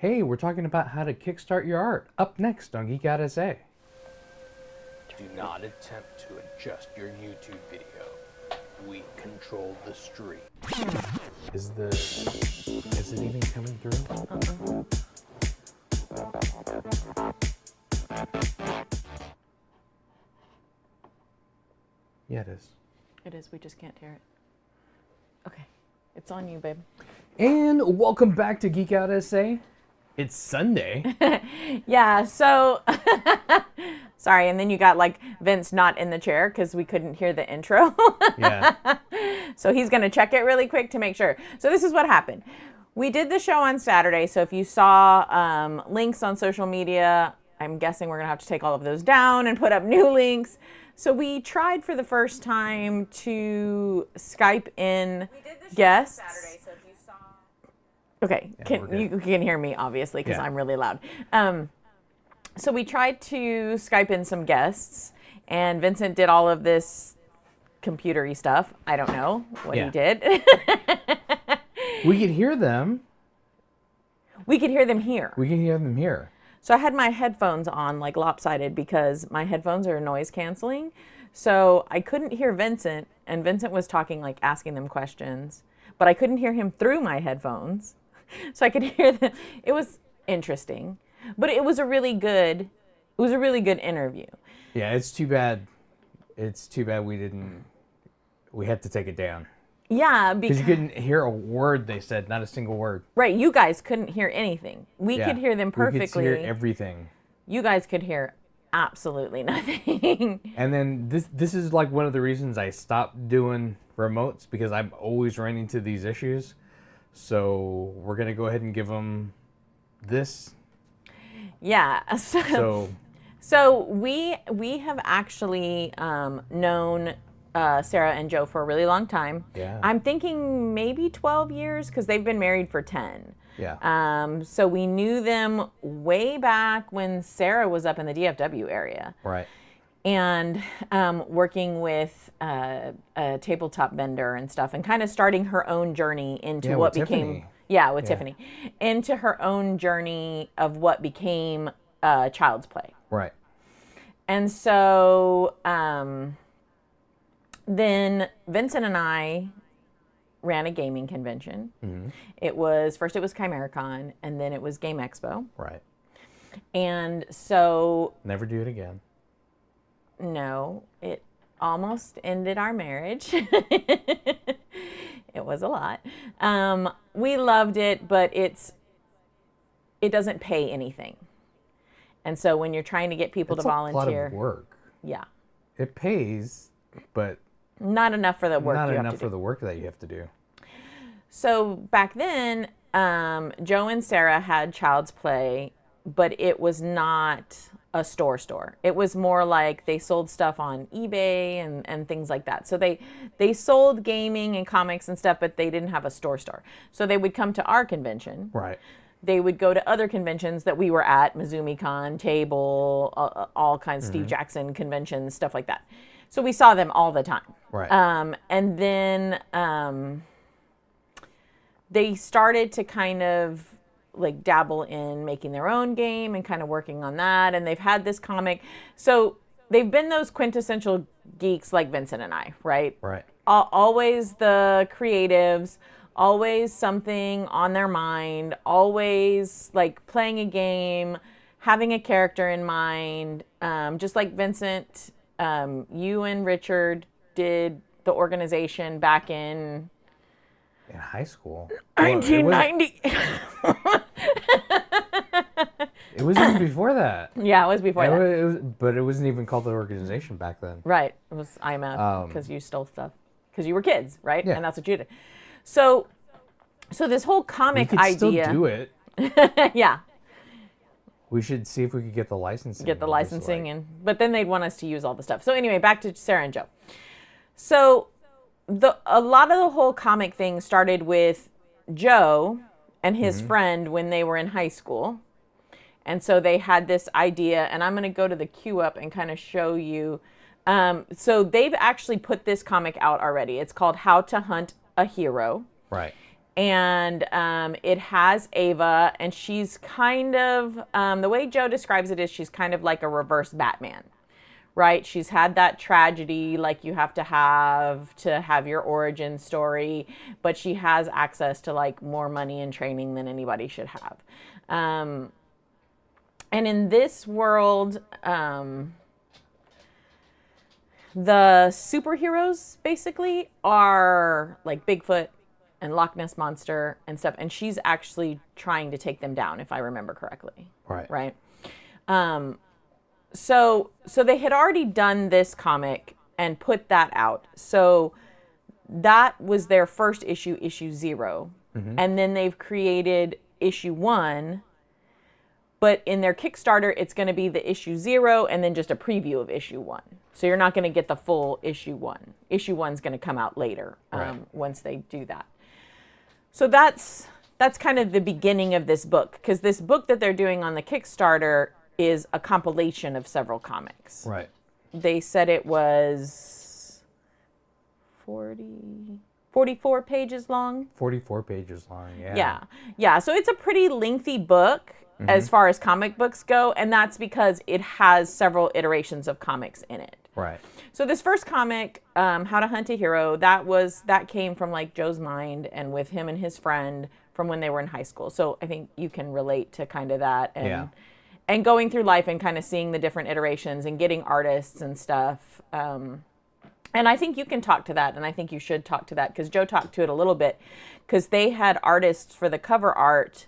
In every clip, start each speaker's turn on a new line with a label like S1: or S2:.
S1: Hey, we're talking about how to kickstart your art. Up next on Geek Out SA.
S2: Do not attempt to adjust your YouTube video. We control the stream.
S1: Is it even coming through? Yeah, it is.
S3: It is. We just can't hear it. Okay. It's on you, babe.
S1: And welcome back to Geek Out SA. It's Sunday.
S3: Yeah, so... Sorry, and then you got, like, Vince not in the chair because we couldn't hear the intro.
S1: Yeah.
S3: So he's going to check it really quick to make sure. So this is what happened. We did the show on Saturday, so if you saw links on social media, I'm guessing we're going to have to take all of those down and put up new links. So we tried for the first time to Skype in guests.
S4: Saturday, so if you saw...
S3: Okay,
S1: Yeah,
S3: you can hear me, obviously, because
S1: Yeah.
S3: I'm really loud. So we tried to Skype in some guests, and Vincent did all of this computer-y stuff. I don't know what
S1: Yeah.
S3: he did.
S1: We could hear them.
S3: We could hear them here.
S1: We can hear them here.
S3: So I had my headphones on, like lopsided, because my headphones are noise canceling. So I couldn't hear Vincent, and Vincent was talking, like asking them questions, but I couldn't hear him through my headphones. So I could hear them. It was interesting, but it was a really good interview.
S1: Yeah, it's too bad. It's too bad we had to take it down.
S3: Yeah,
S1: Because you couldn't hear a word they said, not a single word.
S3: right. You guys couldn't hear anything. We
S1: Yeah,
S3: could hear them perfectly.
S1: We could hear everything.
S3: You guys could hear absolutely nothing.
S1: And then this is like one of the reasons I stopped doing remotes, because I'm always running into these issues. So we're going to go ahead and give them this.
S3: Yeah. So we have actually known Sarah and Joe for a really long time.
S1: Yeah.
S3: I'm thinking maybe 12 years because they've been married for 10.
S1: Yeah.
S3: So we knew them way back when Sarah was up in the DFW area.
S1: Right.
S3: And working with a tabletop vendor and stuff, and kind of starting her own journey into
S1: Yeah,
S3: what
S1: with
S3: became
S1: Tiffany.
S3: with Tiffany, into her own journey of what became Child's Play.
S1: Right.
S3: And so then Vincent and I ran a gaming convention.
S1: Mm-hmm.
S3: It was ChimeraCon, and then it was Game Expo.
S1: Right.
S3: And so
S1: Never do it again.
S3: no, it almost ended our marriage. It was a lot. We loved it, but it doesn't pay anything. And so when you're trying to get people
S1: It's
S3: to
S1: a
S3: volunteer,
S1: lot of work.
S3: yeah,
S1: It pays, but
S3: not enough for the work
S1: not
S3: you have
S1: enough
S3: to
S1: for
S3: do.
S1: the work that you have to do.
S3: So back then, Joe and Sarah had Child's Play, but it was not a store. It was more like they sold stuff on eBay and things like that. So they sold gaming and comics and stuff, but they didn't have a store. So they would come to our convention.
S1: Right.
S3: They would go to other conventions that we were at, MizumiCon, Table, all kinds, Steve Jackson conventions, stuff like that. So we saw them all the time.
S1: Right.
S3: And then they started to kind of like dabble in making their own game and kind of working on that. And they've had this comic. So they've been those quintessential geeks like Vincent and I, right?
S1: Right.
S3: Always the creatives, always something on their mind, always like playing a game, having a character in mind. Just like Vincent, you and Richard did the organization back in
S1: high school.
S3: 1990.
S1: It was even before that.
S3: Yeah, it was before that.
S1: But it wasn't even called the organization back then.
S3: Right. It was IMF because you stole stuff. Because you were kids, right?
S1: Yeah.
S3: And that's what you did. So this whole comic
S1: We could
S3: idea.
S1: still do it.
S3: Yeah.
S1: We should see if we could get the licensing.
S3: Get the
S1: Just
S3: licensing
S1: like-
S3: but then they'd want us to use all the stuff. So anyway, back to Sarah and Joe. So a lot of the whole comic thing started with Joe and his friend when they were in high school. And so they had this idea, and I'm going to go to the queue up and kind of show you. So they've actually put this comic out already. It's called How to Hunt a Hero.
S1: Right.
S3: And it has Ava, and she's kind of, the way Joe describes it is she's kind of like a reverse Batman, right? She's had that tragedy like you have to have your origin story, but she has access to like more money and training than anybody should have. And in this world, the superheroes basically are like Bigfoot and Loch Ness Monster and stuff, and she's actually trying to take them down, if I remember correctly.
S1: Right.
S3: Right. So they had already done this comic and put that out. So that was their first issue, issue 0. And then they've created issue 1. But in their Kickstarter, it's going to be the issue 0 and then just a preview of issue 1. So you're not going to get the full issue 1. Issue 1's going to come out later once they do that. So that's kind of the beginning of this book, because this book that they're doing on the Kickstarter is a compilation of several comics.
S1: Right.
S3: They said it was 44 pages long.
S1: 44 pages long, yeah.
S3: Yeah. Yeah. So it's a pretty lengthy book as far as comic books go, and that's because it has several iterations of comics in it.
S1: Right.
S3: So this first comic, How to Hunt a Hero, that came from like Joe's mind and with him and his friend from when they were in high school. So I think you can relate to kind of that and going through life and kind of seeing the different iterations and getting artists and stuff. And I think you can talk to that, and I think you should talk to that, because Joe talked to it a little bit, because they had artists for the cover art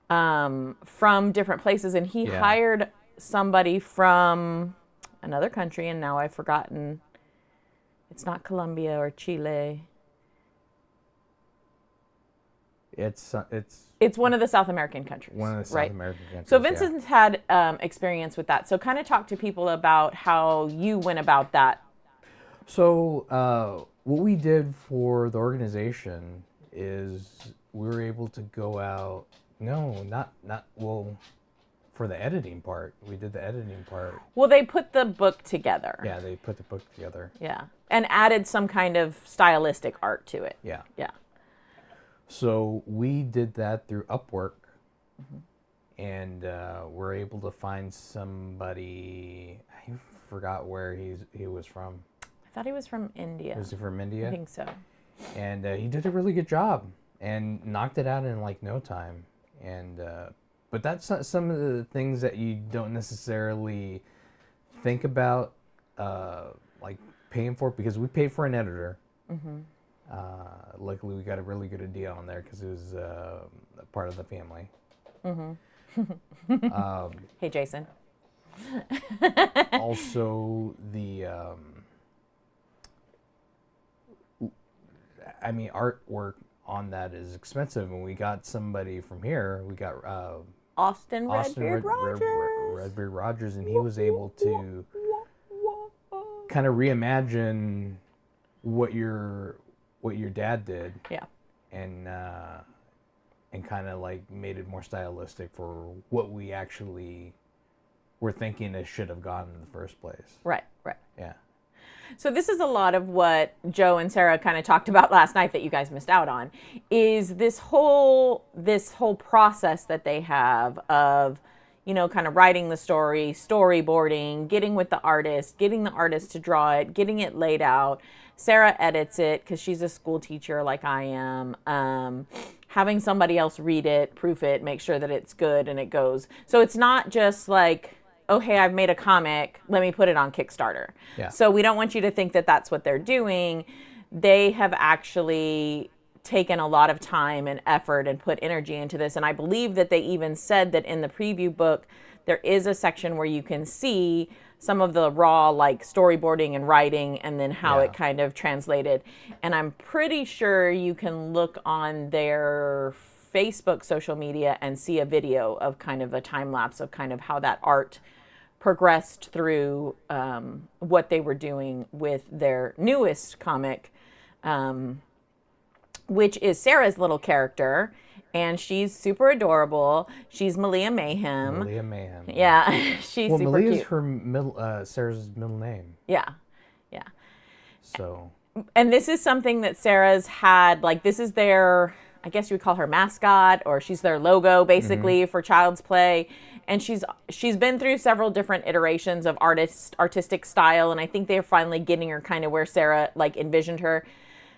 S3: from different places, and he hired somebody from another country, and now I've forgotten. It's not Colombia or Chile.
S1: It's
S3: one of the South American countries.
S1: one of the South American countries.
S3: So Vincent's had experience with that. So kind of talk to people about how you went about that.
S1: So what we did for the organization is we were able to go out. For the editing part, we did the editing part.
S3: Well, they put the book together.
S1: Yeah, they put the book together.
S3: Yeah, and added some kind of stylistic art to it.
S1: Yeah.
S3: Yeah.
S1: So we did that through Upwork, and we're able to find somebody. I forgot where he was from.
S3: I thought he was from India.
S1: Was he from India?
S3: I think so.
S1: And he did a really good job and knocked it out in like no time. And but that's some of the things that you don't necessarily think about, like paying for, because we paid for an editor. Luckily, we got a really good deal on there because it was a part of the family.
S3: Hey, Jason.
S1: Also, artwork on that is expensive, and we got somebody from here. We got
S3: Austin Redbeard
S1: Rogers, and he was able to kind of reimagine what your dad did.
S3: Yeah.
S1: And kind of like made it more stylistic for what we actually were thinking it should have gone in the first place.
S3: Right.
S1: Yeah.
S3: So this is a lot of what Joe and Sarah kind of talked about last night that you guys missed out on, is this whole process that they have of, kind of writing the story, storyboarding, getting with the artist, getting the artist to draw it, getting it laid out. Sarah edits it because she's a school teacher like I am. Having somebody else read it, proof it, make sure that it's good and it goes. So it's not just like, oh, hey, I've made a comic, let me put it on Kickstarter.
S1: Yeah.
S3: So we don't want you to think that that's what they're doing. They have actually taken a lot of time and effort and put energy into this. And I believe that they even said that in the preview book, there is a section where you can see some of the raw like storyboarding and writing and then how it kind of translated. And I'm pretty sure you can look on their Facebook social media and see a video of kind of a time lapse of kind of how that art progressed through what they were doing with their newest comic, which is Sarah's little character. And she's super adorable. She's Malia Mayhem.
S1: Malia Mayhem.
S3: Yeah, she's super
S1: Malia's
S3: cute.
S1: her Sarah's middle name.
S3: Yeah.
S1: So.
S3: And this is something that Sarah's had, like this is their I guess you would call her mascot, or she's their logo basically for Child's Play. And she's been through several different iterations of artistic style, and I think they're finally getting her kind of where Sarah like envisioned her.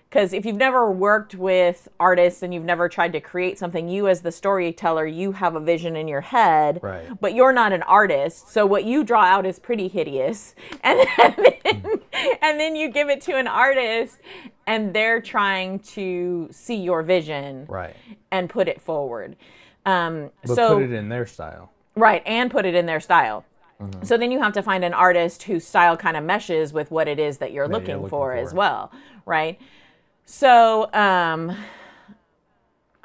S3: Because if you've never worked with artists and you've never tried to create something, you as the storyteller, you have a vision in your head,
S1: Right.
S3: but you're not an artist. So what you draw out is pretty hideous. And then you give it to an artist and they're trying to see your vision
S1: Right.
S3: and put it forward.
S1: But
S3: so
S1: put it in their style.
S3: Right, and put it in their style. So then you have to find an artist whose style kind of meshes with what it is that you're looking for as well, right? So I'm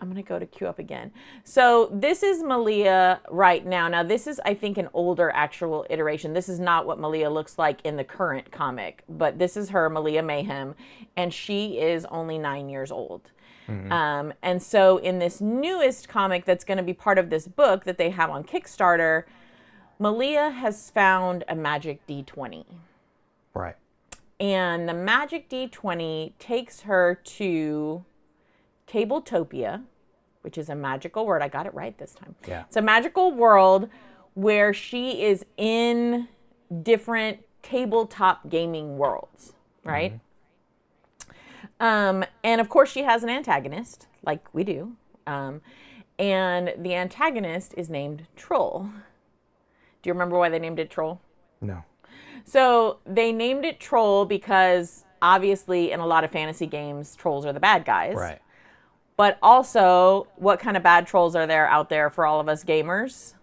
S3: going to go to queue up again. So this is Malia right now. Now this is, I think, an older actual iteration. This is not what Malia looks like in the current comic, but this is her, Malia Mayhem, and she is only 9 years old. And so in this newest comic that's going to be part of this book that they have on Kickstarter, Malia has found a magic D20.
S1: Right.
S3: And the magic D20 takes her to Tabletopia, which is a magical word. I got it right this time.
S1: Yeah.
S3: It's a magical world where she is in different tabletop gaming worlds, right? And of course she has an antagonist, like we do. And the antagonist is named Troll. Do you remember why they named it Troll?
S1: No.
S3: So they named it Troll because obviously in a lot of fantasy games, trolls are the bad guys.
S1: Right.
S3: But also, what kind of bad trolls are there out there for all of us gamers?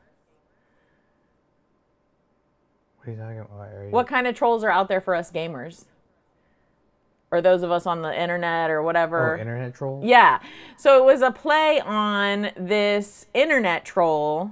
S1: What are you talking about?
S3: What kind of trolls are out there for us gamers? Or those of us on the internet or whatever.
S1: Oh, internet trolls?
S3: Yeah. So it was a play on this internet troll,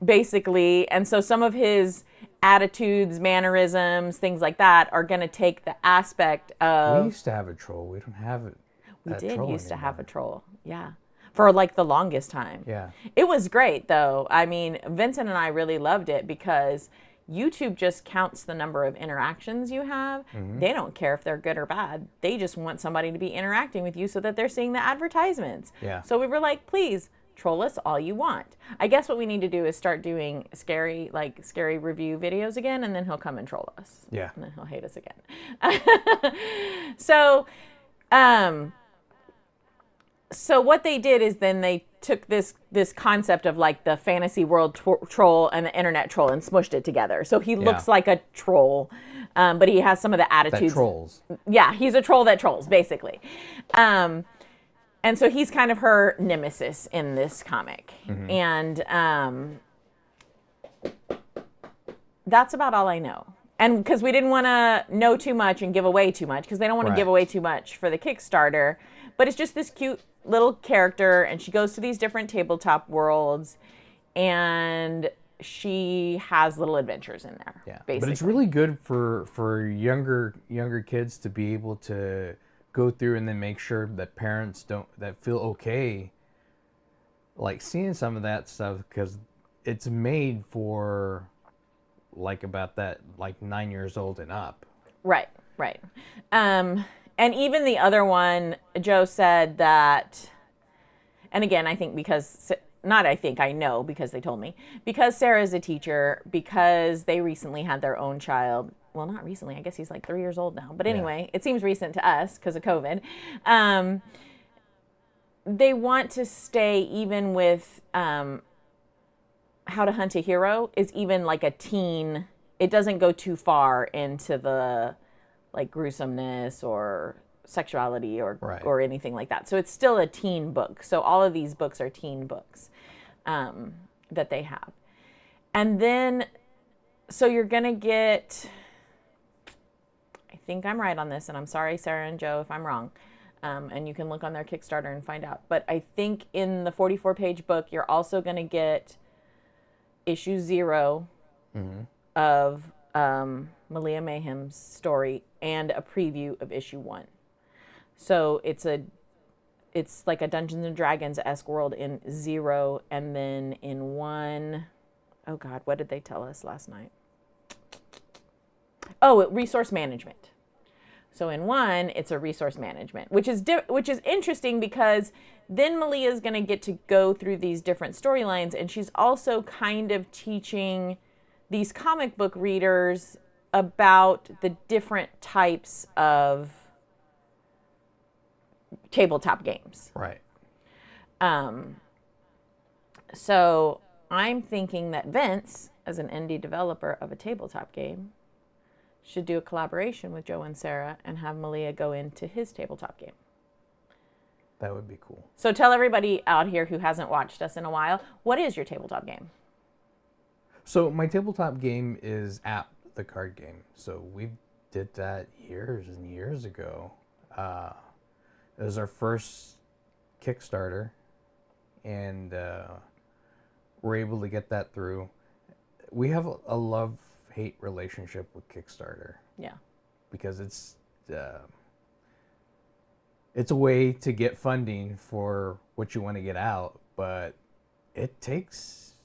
S3: basically. And so some of his attitudes, mannerisms, things like that are going to take the aspect of...
S1: We used to have a troll. We don't have it.
S3: We did used to have a troll. Yeah. For like the longest time.
S1: Yeah.
S3: It was great though. I mean, Vincent and I really loved it because YouTube just counts the number of interactions you have. They don't care if they're good or bad. They just want somebody to be interacting with you so that they're seeing the advertisements.
S1: Yeah.
S3: So we were like, please troll us all you want. I guess what we need to do is start doing scary review videos again, and then he'll come and troll us.
S1: Yeah.
S3: And then he'll hate us again. So what they did is then they took this concept of like the fantasy world troll and the internet troll and smushed it together. So he looks like a troll, but he has some of the attitudes.
S1: That trolls.
S3: Yeah, he's a troll that trolls, basically. And so he's kind of her nemesis in this comic. And that's about all I know. And because we didn't want to know too much and give away too much, because they don't want to give away too much for the Kickstarter. But it's just this cute little character, and she goes to these different tabletop worlds, and she has little adventures in there.
S1: Yeah,
S3: basically.
S1: but it's really good for younger kids to be able to go through and then make sure that parents that feel okay, like seeing some of that stuff, because it's made for like about that like 9 years old and up.
S3: Right. And even the other one, Joe said that, and again, I know because they told me, because Sarah's a teacher, because they recently had their own child. Well, not recently. I guess he's like 3 years old now. But anyway, It seems recent to us because of COVID. They want to stay even with How to Hunt a Hero is even like a teen. It doesn't go too far into the like gruesomeness or sexuality or anything like that. So it's still a teen book. So all of these books are teen books that they have. And then, so you're going to get, I think I'm right on this, and I'm sorry, Sarah and Joe, if I'm wrong. And you can look on their Kickstarter and find out. But I think in the 44-page book, you're also going to get issue 0 of Malia Mayhem's story and a preview of issue 1. So it's like a Dungeons and Dragons-esque world in 0, and then in 1, oh God, what did they tell us last night? Oh, resource management. So in one, it's a resource management, which is interesting because then Malia is going to get to go through these different storylines, and she's also kind of teaching these comic book readers about the different types of tabletop games.
S1: Right.
S3: So I'm thinking that Vince, as an indie developer of a tabletop game, should do a collaboration with Joe and Sarah and have Malia go into his tabletop game.
S1: That would be cool.
S3: So tell everybody out here who hasn't watched us in a while, what is your tabletop game?
S1: So my tabletop game is App, the card game. So we did that years and years ago. It was our first Kickstarter, and we're able to get that through. We have a love-hate relationship with Kickstarter.
S3: Yeah.
S1: Because it's a way to get funding for what you want to get out, but it takes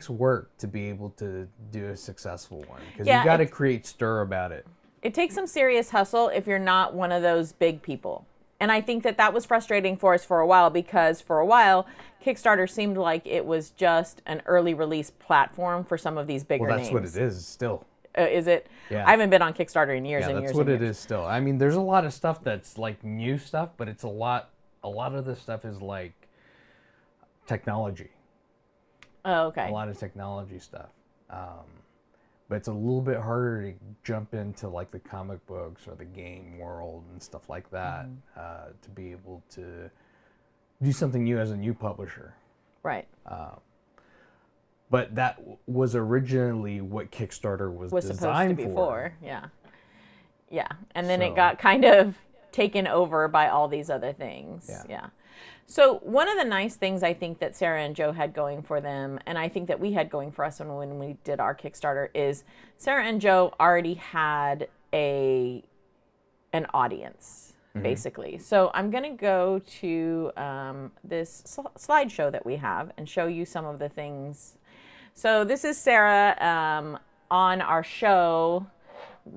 S1: work to be able to do a successful one, because you got to create stir about it.
S3: It takes some serious hustle if you're not one of those big people. And I think that was frustrating for us for a while, because for a while, Kickstarter seemed like it was just an early release platform for some of these bigger names.
S1: Well, that's what it is still.
S3: Is it?
S1: Yeah.
S3: I haven't been on Kickstarter in years and years.
S1: That's what it is still. I mean, there's a lot of stuff that's like new stuff, but it's a lot of this stuff is like technology.
S3: Oh, okay.
S1: A lot of technology stuff. But it's a little bit harder to jump into like the comic books or the game world and stuff like that, to be able to do something new as a new publisher.
S3: Right.
S1: But that was originally what Kickstarter was designed
S3: supposed to be
S1: for.
S3: Yeah. Yeah. And then it got kind of taken over by all these other things. Yeah. So one of the nice things I think that Sarah and Joe had going for them, and I think that we had going for us when we did our Kickstarter, is Sarah and Joe already had an audience, basically. So I'm going to go to this slideshow that we have and show you some of the things. So this is Sarah on our show.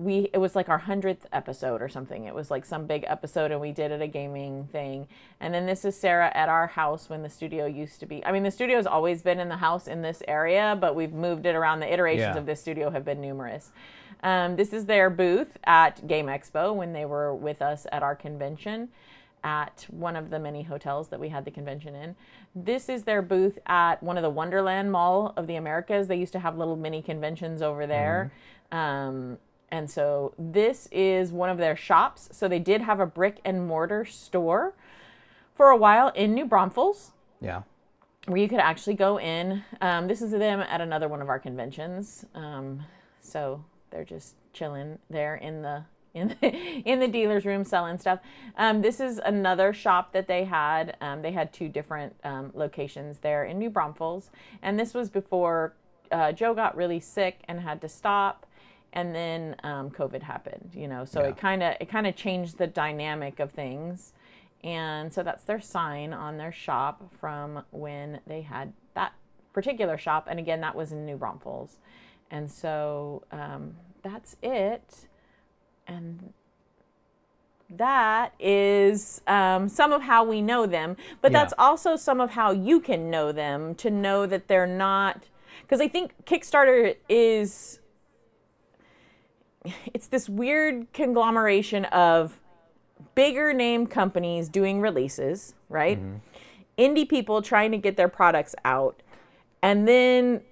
S3: It was like our 100th episode or something. It was like some big episode, and we did it a gaming thing. And then this is Sarah at our house when the studio used to be. I mean, the studio's always been in the house in this area, but we've moved it around. The iterations of this studio have been numerous. This is their booth at Game Expo when they were with us at our convention at one of the many hotels that we had the convention in. This is their booth at one of the Wonderland Mall of the Americas. They used to have little mini conventions over there. And so this is one of their shops. So they did have a brick and mortar store for a while in New Braunfels.
S1: Yeah.
S3: Where you could actually go in. This is them at another one of our conventions. So they're just chilling there in the dealer's room selling stuff. This is another shop that they had. They had two different locations there in New Braunfels. And this was before Joe got really sick and had to stop. And then COVID happened, so it kind of changed the dynamic of things. And so that's their sign on their shop from when they had that particular shop. And again, that was in New Braunfels. And so that's it. And that is some of how we know them. But that's also some of how you can know them, to know that they're not, because I think Kickstarter it's this weird conglomeration of bigger name companies doing releases, right? Indie people trying to get their products out, and then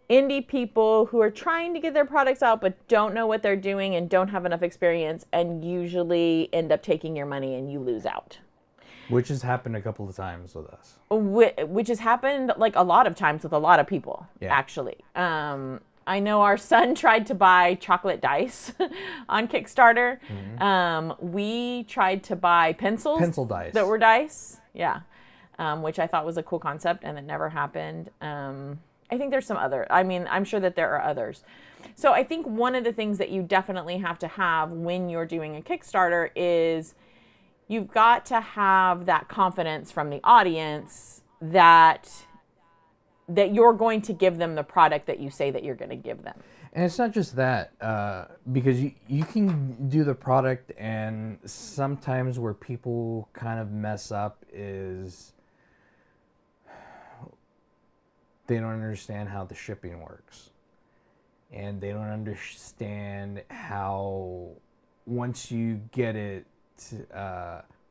S3: indie people who are trying to get their products out but don't know what they're doing and don't have enough experience, and usually end up taking your money and you lose out.
S1: Which has happened a couple of times with us.
S3: Which has happened like a lot of times with a lot of people, actually. I know our son tried to buy chocolate dice on Kickstarter. We tried to buy pencil
S1: dice
S3: that were dice, which I thought was a cool concept, and it never happened. I think there's some other. I mean, I'm sure that there are others. So I think one of the things that you definitely have to have when you're doing a Kickstarter is you've got to have that confidence from the audience that you're going to give them the product that you say that you're going to give them.
S1: And it's not just that, because you can do the product, and sometimes where people kind of mess up is they don't understand how the shipping works. And they don't understand how, once you get it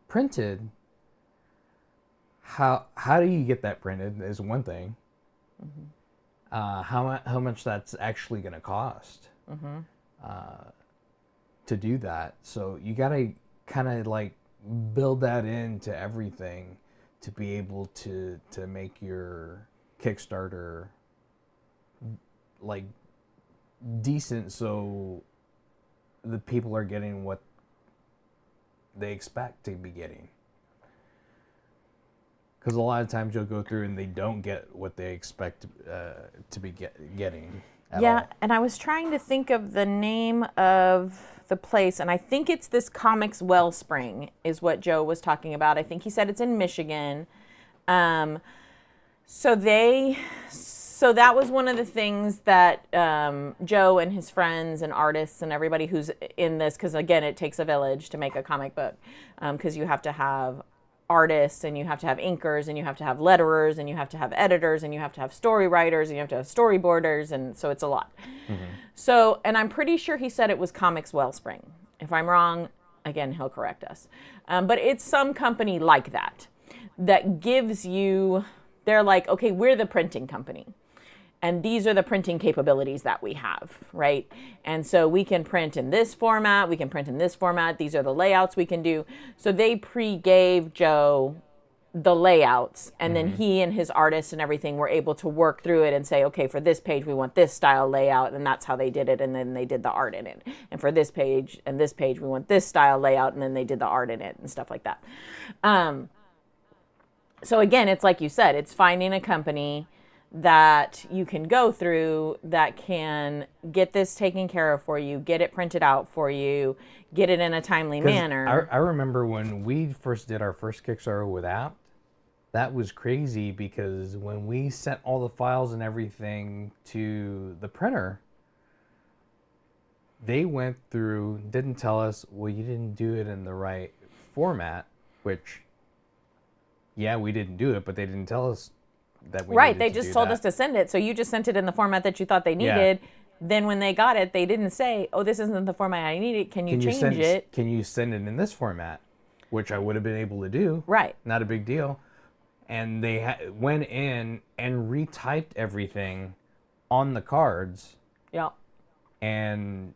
S1: printed, how do you get that printed is one thing. How much that's actually going to cost to do that. So you got to kind of like build that into everything to be able to make your Kickstarter like decent, so the people are getting what they expect to be getting. Because a lot of times you'll go through and they don't get what they expect to be getting at all.
S3: And I was trying to think of the name of the place, and I think it's this Comics Wellspring is what Joe was talking about. I think he said it's in Michigan. So that was one of the things that Joe and his friends and artists and everybody who's in this, because again, it takes a village to make a comic book, because you have to have artists, and you have to have inkers, and you have to have letterers, and you have to have editors, and you have to have story writers, and you have to have storyboarders, and so it's a lot. So, and I'm pretty sure he said it was Comics Wellspring. If I'm wrong, again, he'll correct us. But it's some company like that gives you, they're like, okay, we're the printing company, and these are the printing capabilities that we have, right? And so we can print in this format, we can print in this format, these are the layouts we can do. So they pre-gave Joe the layouts, and then he and his artists and everything were able to work through it and say, okay, for this page we want this style layout, and that's how they did it, and then they did the art in it. And for this page and this page we want this style layout, and then they did the art in it and stuff like that. So again, it's like you said, it's finding a company that you can go through that can get this taken care of for you, get it printed out for you, get it in a timely manner.
S1: I remember when we first did our first Kickstarter with App, that was crazy, because when we sent all the files and everything to the printer, they went through, didn't tell us, well, you didn't do it in the right format, which, yeah, we didn't do it, but they didn't tell us that we
S3: Right,
S1: needed
S3: they
S1: to
S3: just
S1: do
S3: told
S1: that.
S3: us to send it, so you just sent it in the format that you thought they needed. Then when they got it, they didn't say, oh, this isn't the format I needed, can you change it?
S1: Can you send it in this format? Which I would have been able to do.
S3: Right.
S1: Not a big deal. And they went in and retyped everything on the cards.
S3: Yeah.
S1: And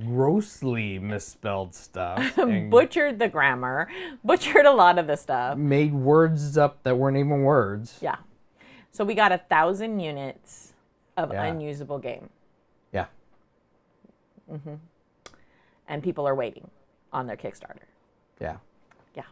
S1: grossly misspelled stuff. And
S3: Butchered the grammar, butchered a lot of the stuff.
S1: made words up that weren't even words.
S3: Yeah. So we got 1,000 units of
S1: Yeah.
S3: unusable game.
S1: Yeah.
S3: And people are waiting on their Kickstarter.
S1: Yeah.
S3: Yeah.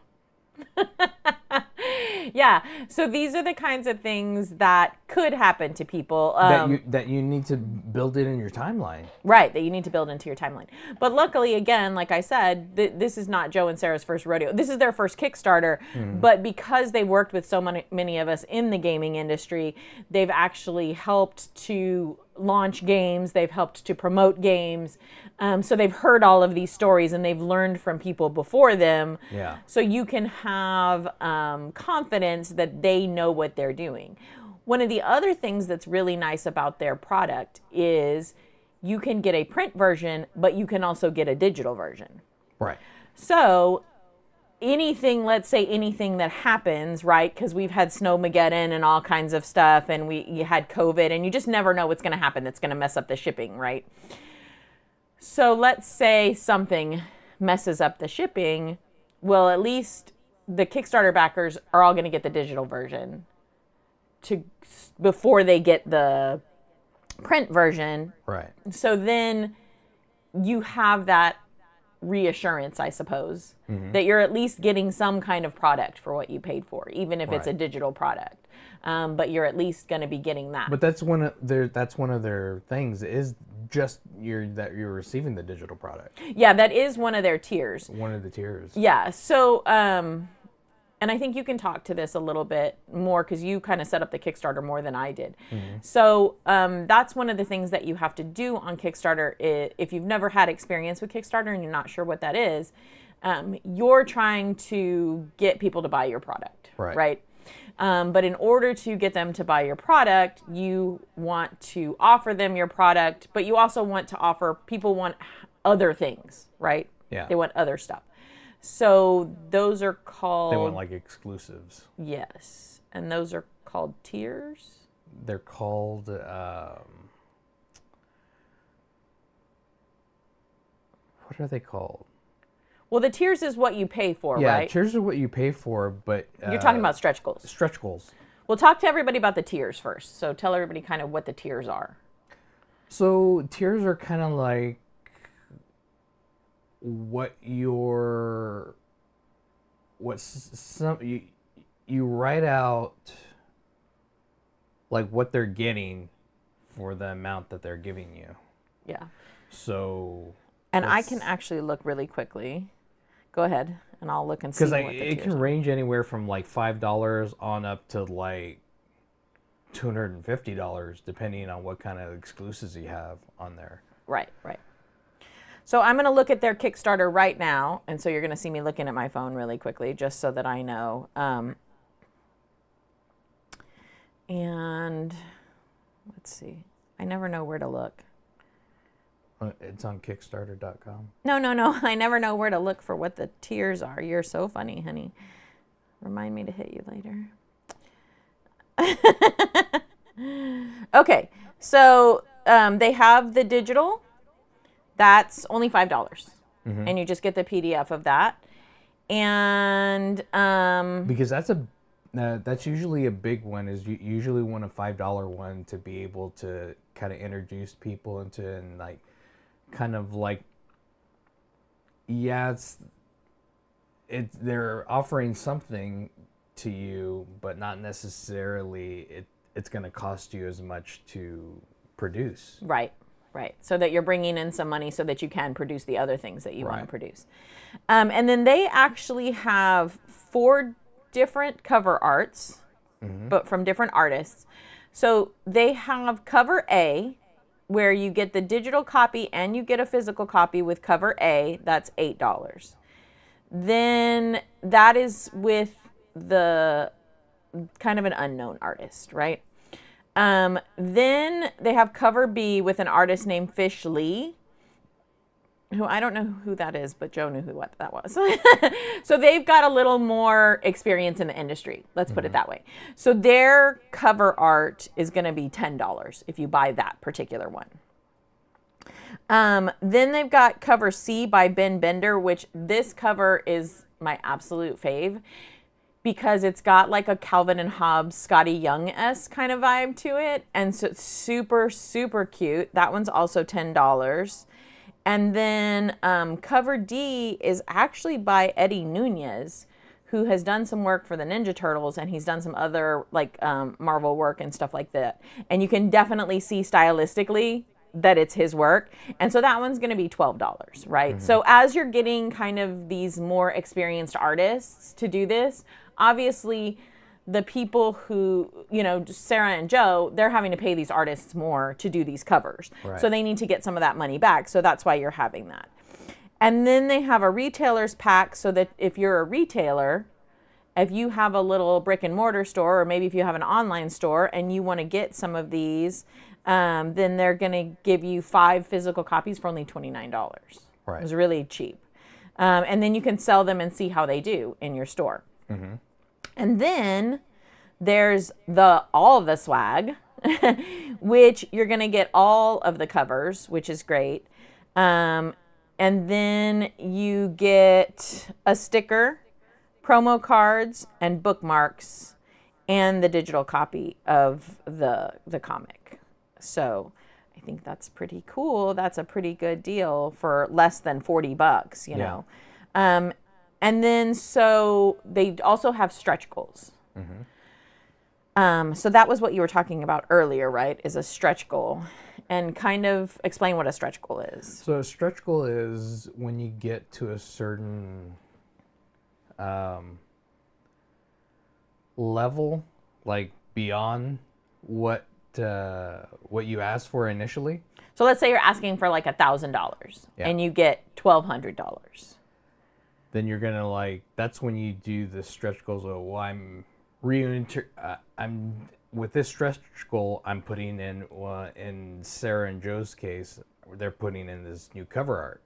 S3: Yeah. So these are the kinds of things that could happen to people.
S1: That you need to build it in your timeline.
S3: Right, that you need to build into your timeline. But luckily, again, like I said, this is not Joe and Sarah's first rodeo. This is their first Kickstarter. But because they worked with so many of us in the gaming industry, they've actually helped to launch games. They've helped to promote games. So they've heard all of these stories, and they've learned from people before them.
S1: Yeah.
S3: So you can have confidence that they know what they're doing. One of the other things that's really nice about their product is you can get a print version, but you can also get a digital version.
S1: Right.
S3: So anything, let's say anything that happens, right? Because we've had Snowmageddon and all kinds of stuff, and you had COVID, and you just never know what's going to happen that's going to mess up the shipping, right? So let's say something messes up the shipping. Well, at least the Kickstarter backers are all going to get the digital version before they get the print version.
S1: Right.
S3: So then you have that reassurance, I suppose, that you're at least getting some kind of product for what you paid for, even if it's a
S1: Right.
S3: digital product. But you're at least going to be getting that.
S1: But that's one of their things, is just that you're receiving the digital product.
S3: Yeah, that is one of their tiers.
S1: One of the tiers.
S3: Yeah. So, and and I think you can talk to this a little bit more because you kind of set up the Kickstarter more than I did. So that's one of the things that you have to do on Kickstarter. If you've never had experience with Kickstarter and you're not sure what that is, you're trying to get people to buy your product, right? But in order to get them to buy your product, you want to offer them your product, but you also want to offer, people want other things, right?
S1: Yeah.
S3: They want other stuff. So those are called...
S1: They want like exclusives.
S3: Yes. And those are called tiers?
S1: They're called... what are they called?
S3: Well, the tiers is what you pay for, right?
S1: Yeah, tiers are what you pay for, but...
S3: You're talking about stretch goals.
S1: Stretch goals.
S3: We'll talk to everybody about the tiers first. So tell everybody kind of what the tiers are.
S1: So tiers are kind of like what your... You write out like what they're getting for the amount that they're giving you.
S3: Yeah.
S1: So...
S3: And I can actually look really quickly. Go ahead, and I'll look and see what the tiers
S1: it can range anywhere from like $5 on up to like $250, depending on what kind of exclusives you have on there.
S3: Right. So I'm going to look at their Kickstarter right now, and so you're going to see me looking at my phone really quickly, just so that I know. And let's see. I never know where to look.
S1: It's on Kickstarter.com.
S3: No. I never know where to look for what the tiers are. You're so funny, honey. Remind me to hit you later. Okay, so they have the digital. That's only $5, and you just get the PDF of that. And
S1: because that's usually a big one. Is you usually want a $5 one to be able to kind of introduce people into and like. Kind of like, yeah, they're offering something to you, but not necessarily it's going to cost you as much to produce.
S3: Right. So that you're bringing in some money so that you can produce the other things that you want to produce. And then they actually have 4 different cover arts, but from different artists. So they have cover A, where you get the digital copy and you get a physical copy with cover A. That's $8. Then that is with the kind of an unknown artist, right? Then they have cover B with an artist named Fish Lee, who I don't know who that is, but Joe knew what that was. So they've got a little more experience in the industry. Let's put it that way. So their cover art is going to be $10 if you buy that particular one. Then they've got cover C by Ben Bender, which this cover is my absolute fave because it's got like a Calvin and Hobbes, Scotty Young-esque kind of vibe to it. And so it's super, super cute. That one's also $10. And then cover D is actually by Eddie Nunez, who has done some work for the Ninja Turtles, and he's done some other like Marvel work and stuff like that. And you can definitely see stylistically that it's his work. And so that one's going to be $12, right? So as you're getting kind of these more experienced artists to do this, obviously the people who, Sarah and Joe, they're having to pay these artists more to do these covers.
S1: Right.
S3: So they need to get some of that money back. So that's why you're having that. And then they have a retailer's pack so that if you're a retailer, if you have a little brick and mortar store, or maybe if you have an online store and you want to get some of these, then they're going to give you 5 physical copies for only $29.
S1: Right.
S3: It was really cheap. And then you can sell them and see how they do in your store. And then there's all of the swag, which you're going to get all of the covers, which is great. And then you get a sticker, promo cards, and bookmarks, and the digital copy of the comic. So I think that's pretty cool. That's a pretty good deal for less than $40, you know. And then so they also have stretch goals. So that was what you were talking about earlier, right? Is a stretch goal. And kind of explain what a stretch goal is.
S1: So a stretch goal is when you get to a certain level, like beyond what you asked for initially.
S3: So let's say you're asking for like $1,000
S1: Yeah.
S3: and you get $1,200.
S1: Then you're gonna that's when you do the stretch goals. Oh, well, I'm with this stretch goal. I'm putting in Sarah and Joe's case, they're putting in this new cover art.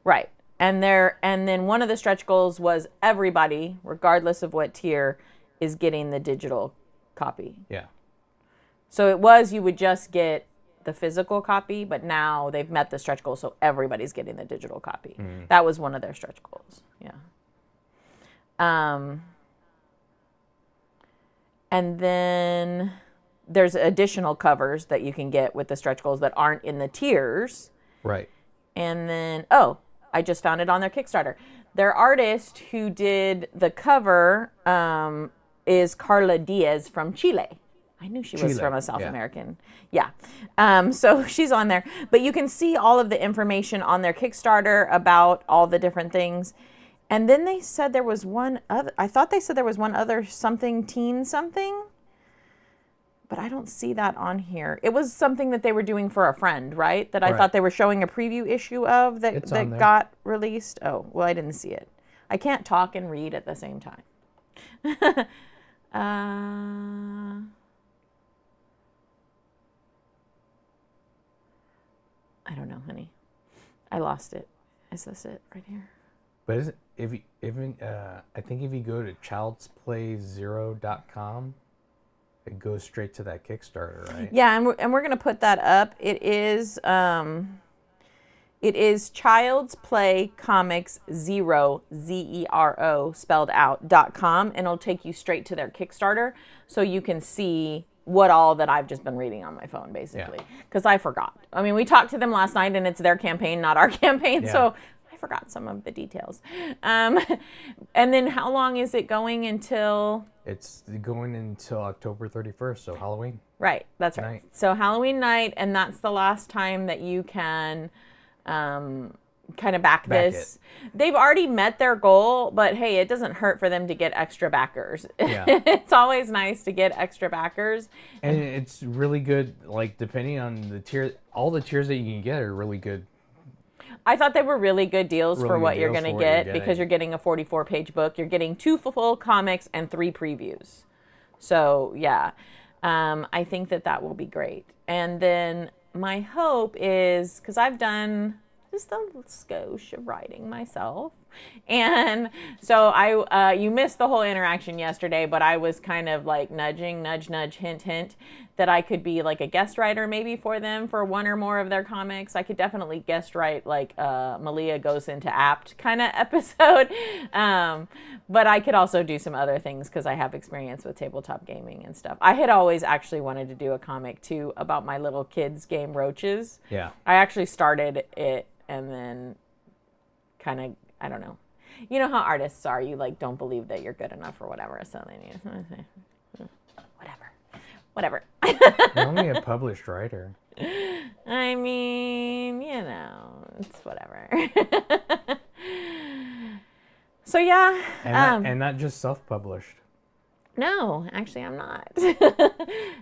S3: Right. And then one of the stretch goals was everybody, regardless of what tier, is getting the digital copy.
S1: Yeah.
S3: So it was you would just get the physical copy, but now they've met the stretch goal, so everybody's getting the digital copy. That was one of their stretch goals. Yeah. And then there's additional covers that you can get with the stretch goals that aren't in the tiers.
S1: Right.
S3: And then, I just found it on their Kickstarter. Their artist who did the cover is Carla Diaz from Chile. I knew she was from a South American. Yeah. So she's on there. But you can see all of the information on their Kickstarter about all the different things. And then they said there was one other, I thought they said there was one other something, teen something. But I don't see that on here. It was something that they were doing for a friend, right? That I thought they were showing a preview issue of that got released. Oh, well, I didn't see it. I can't talk and read at the same time. I don't know, honey. I lost it. Is this it right here?
S1: But is it, I think if you go to childsplayzero.com, it goes straight to that Kickstarter, right?
S3: Yeah, and we're gonna put that up. It is Child's Play Comics Zero ZERO spelled out.com, and it'll take you straight to their Kickstarter, so you can see what all that I've just been reading on my phone, basically, because I forgot. I mean, we talked to them last night, and it's their campaign, not our campaign, so I forgot some of the details. And then how long is it going until?
S1: It's going until October 31st, so Halloween.
S3: Right, that's right.
S1: Night.
S3: So Halloween night, and that's the last time that you can kind of back this. They've already met their goal, but hey, it doesn't hurt for them to get extra backers.
S1: Yeah.
S3: It's always nice to get extra backers.
S1: And it's really good, depending on the tier, all the tiers that you can get are really good.
S3: I thought they were really good deals for what you're going to get,
S1: getting.
S3: because you're getting a 44-page book. You're getting 2 full comics and 3 previews. So, yeah, I think that will be great. And then my hope is, because I've done just a skosh of writing myself. And so you missed the whole interaction yesterday, but I was kind of nudging, nudge, hint, hint, that I could be a guest writer maybe for them for one or more of their comics. I could definitely guest write Malia Goes Into Apt kind of episode. But I could also do some other things because I have experience with tabletop gaming and stuff. I had always actually wanted to do a comic too about my little kids game Roaches.
S1: Yeah.
S3: I actually started it and then kind of, I don't know. You know how artists are. You don't believe that you're good enough or whatever. So they need whatever.
S1: You're only a published writer.
S3: I mean, it's whatever. So yeah.
S1: And not just self-published.
S3: No, actually I'm not.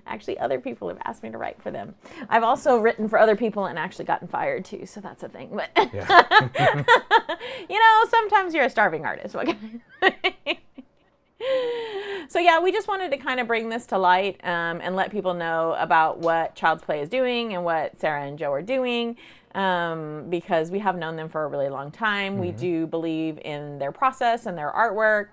S3: Actually, other people have asked me to write for them. I've also written for other people and actually gotten fired too, so that's a thing. But
S1: Yeah.
S3: Sometimes you're a starving artist. What can I say? So yeah, we just wanted to kind of bring this to light and let people know about what Child's Play is doing and what Sarah and Joe are doing, because we have known them for a really long time. Mm-hmm. We do believe in their process and their artwork.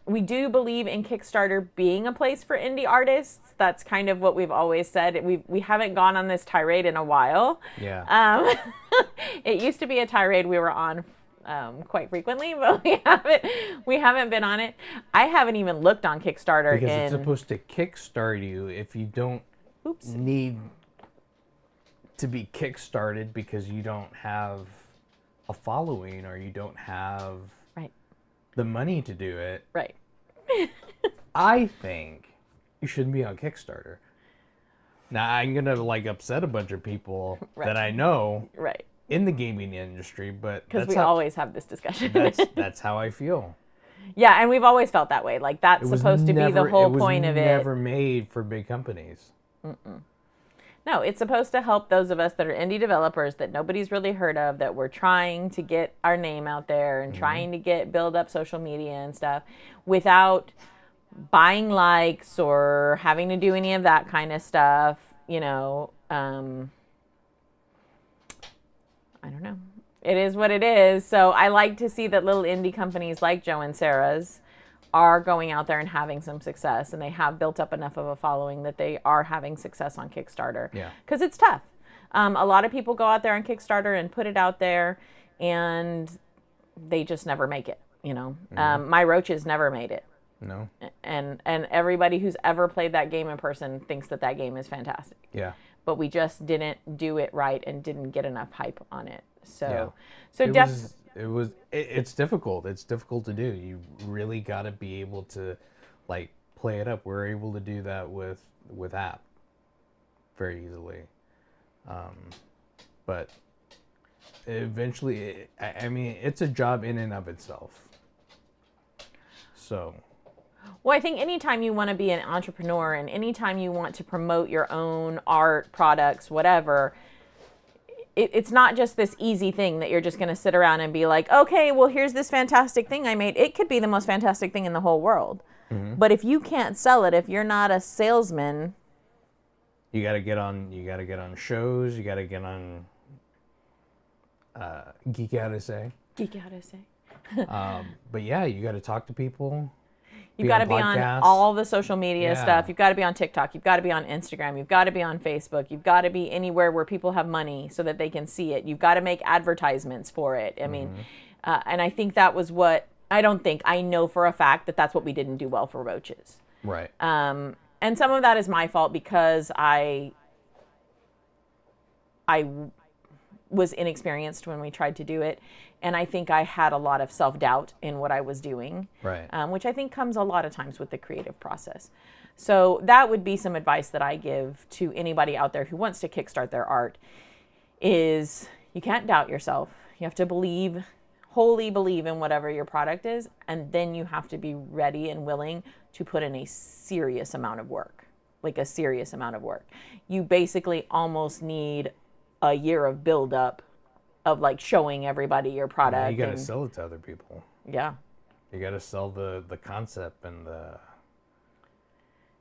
S3: We do believe in Kickstarter being a place for indie artists. That's kind of what we've always said. We haven't gone on this tirade in a while.
S1: Yeah.
S3: It used to be a tirade we were on quite frequently, but we haven't been on it. I haven't even looked on Kickstarter
S1: because it's supposed to kickstart you if you don't need to be kickstarted because you don't have a following or you don't have the money to do it.
S3: Right.
S1: I think you shouldn't be on Kickstarter. Now I'm gonna upset a bunch of people that I know
S3: in
S1: the gaming industry, but
S3: because we always have this discussion.
S1: that's how I feel.
S3: Yeah, and we've always felt that way. Like that's
S1: It was
S3: supposed to be the whole point of it.
S1: It was never made for big companies.
S3: No, it's supposed to help those of us that are indie developers that nobody's really heard of, that we're trying to get our name out there and trying to build up social media and stuff without buying likes or having to do any of that kind of stuff, you know. I don't know. It is what it is. So I like to see that little indie companies like Joe and Sarah's are going out there and having some success, and they have built up enough of a following that they are having success on Kickstarter.
S1: Yeah.
S3: Because it's tough. A lot of people go out there on Kickstarter and put it out there, and they just never make it. You know, my roaches never made it.
S1: No.
S3: And everybody who's ever played that game in person thinks that that game is fantastic.
S1: Yeah.
S3: But we just didn't do it right and didn't get enough hype on it. So,
S1: yeah. It's difficult. It's difficult to do. You really got to be able to, like, play it up. We're able to do that with app very easily. But eventually, I mean, it's a job in and of itself. So.
S3: Well, I think anytime you want to be an entrepreneur and anytime you want to promote your own art, products, whatever, it's not just this easy thing that you're just going to sit around and be like, okay, well, here's this fantastic thing I made. It could be the most fantastic thing in the whole world. Mm-hmm. But if you can't sell it, if you're not a salesman,
S1: you got to get on shows, you got to get on Geek Out SA.
S3: Geek Out SA.
S1: But yeah, you got to talk to people.
S3: You've got to be on all the social media stuff. You've got to be on TikTok. You've got to be on Instagram. You've got to be on Facebook. You've got to be anywhere where people have money so that they can see it. You've got to make advertisements for it. I mean, and I think that was what, I know for a fact that that's what we didn't do well for roaches.
S1: Right.
S3: And some of that is my fault because I was inexperienced when we tried to do it. And I think I had a lot of self-doubt in what I was doing,
S1: right.
S3: Which I think comes a lot of times with the creative process. So that would be some advice that I give to anybody out there who wants to kickstart their art is you can't doubt yourself. You have to wholly believe in whatever your product is, and then you have to be ready and willing to put in a serious amount of work, like a serious amount of work. You basically almost need a year of build-up of like showing everybody your product.
S1: Yeah, you got to sell it to other people.
S3: Yeah.
S1: You got to sell the concept and the...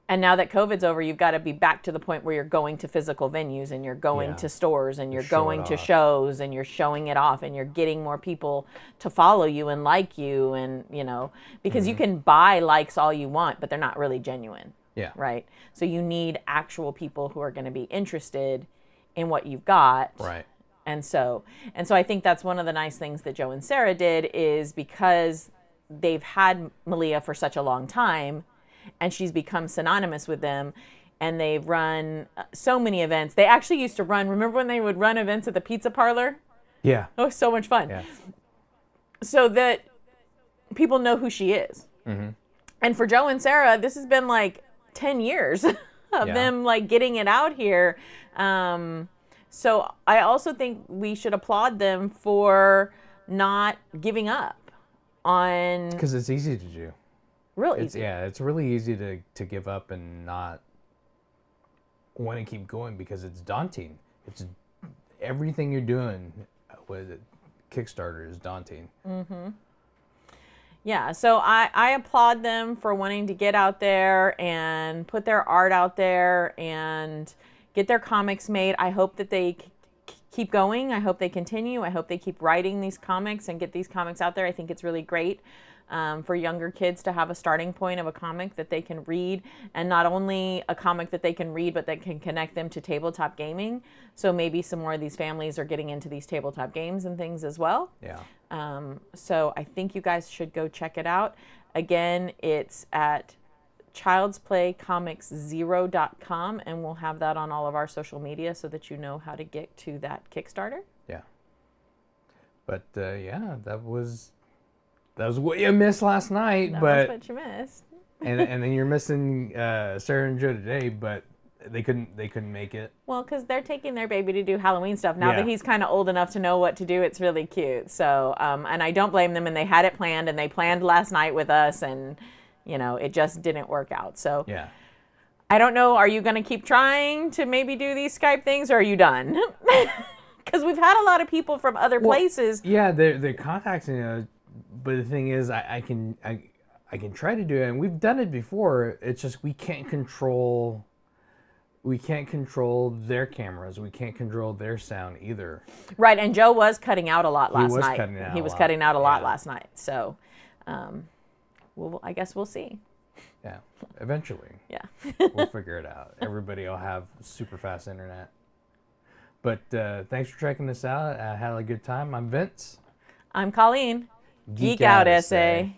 S3: And now that COVID's over, you've got to be back to the point where you're going to physical venues and you're going to stores and you're going to shows and you're showing it off and you're getting more people to follow you and like you and, you know, because you can buy likes all you want, but they're not really genuine.
S1: Yeah.
S3: Right? So you need actual people who are going to be interested in what you've got.
S1: Right.
S3: And so I think that's one of the nice things that Joe and Sarah did is because they've had Malia for such a long time and she's become synonymous with them and they've run so many events. They actually used to remember when they would run events at the pizza parlor?
S1: Yeah.
S3: It was so much fun.
S1: Yeah.
S3: So that people know who she is. Mm-hmm. And for Joe and Sarah, this has been like 10 years of them like getting it out here. So I also think we should applaud them for not giving up on...
S1: Because it's easy to do.
S3: Really easy.
S1: Yeah, it's really easy to give up and not want to keep going because it's daunting. It's everything you're doing with Kickstarter is daunting. Mm-hmm.
S3: Yeah, so I applaud them for wanting to get out there and put their art out there and get their comics made. I hope that they keep going. I hope they continue. I hope they keep writing these comics and get these comics out there. I think it's really great for younger kids to have a starting point of a comic that they can read, and not only a comic that they can read, but that can connect them to tabletop gaming. So maybe some more of these families are getting into these tabletop games and things as well.
S1: Yeah.
S3: So I think you guys should go check it out. Again, it's at childsplaycomics0.com, and we'll have that on all of our social media so that you know how to get to that Kickstarter.
S1: Yeah. But yeah, that was what you missed last night.
S3: That
S1: but
S3: was what you missed.
S1: and then you're missing Sarah and Joe today. But they couldn't make it.
S3: Well, because they're taking their baby to do Halloween stuff. Now
S1: Yeah.
S3: that he's kind of old enough to know what to do, it's really cute. So, and I don't blame them. And they had it planned, and they planned last night with us, and, you know, it just didn't work out. So
S1: Yeah.
S3: I don't know. Are you going to keep trying to maybe do these Skype things, or are you done? Because we've had a lot of people from other places.
S1: Yeah, they're contacting us, but the thing is, I can try to do it, and we've done it before. It's just we can't control their cameras. We can't control their sound either.
S3: Right, and Joe was cutting out a lot last night. He was cutting out a lot last night. So, I guess we'll see.
S1: Yeah, eventually.
S3: Yeah.
S1: We'll figure it out. Everybody will have super fast internet. But thanks for checking this out. I had a good time. I'm Vince.
S3: I'm Colleen. Geek out essay.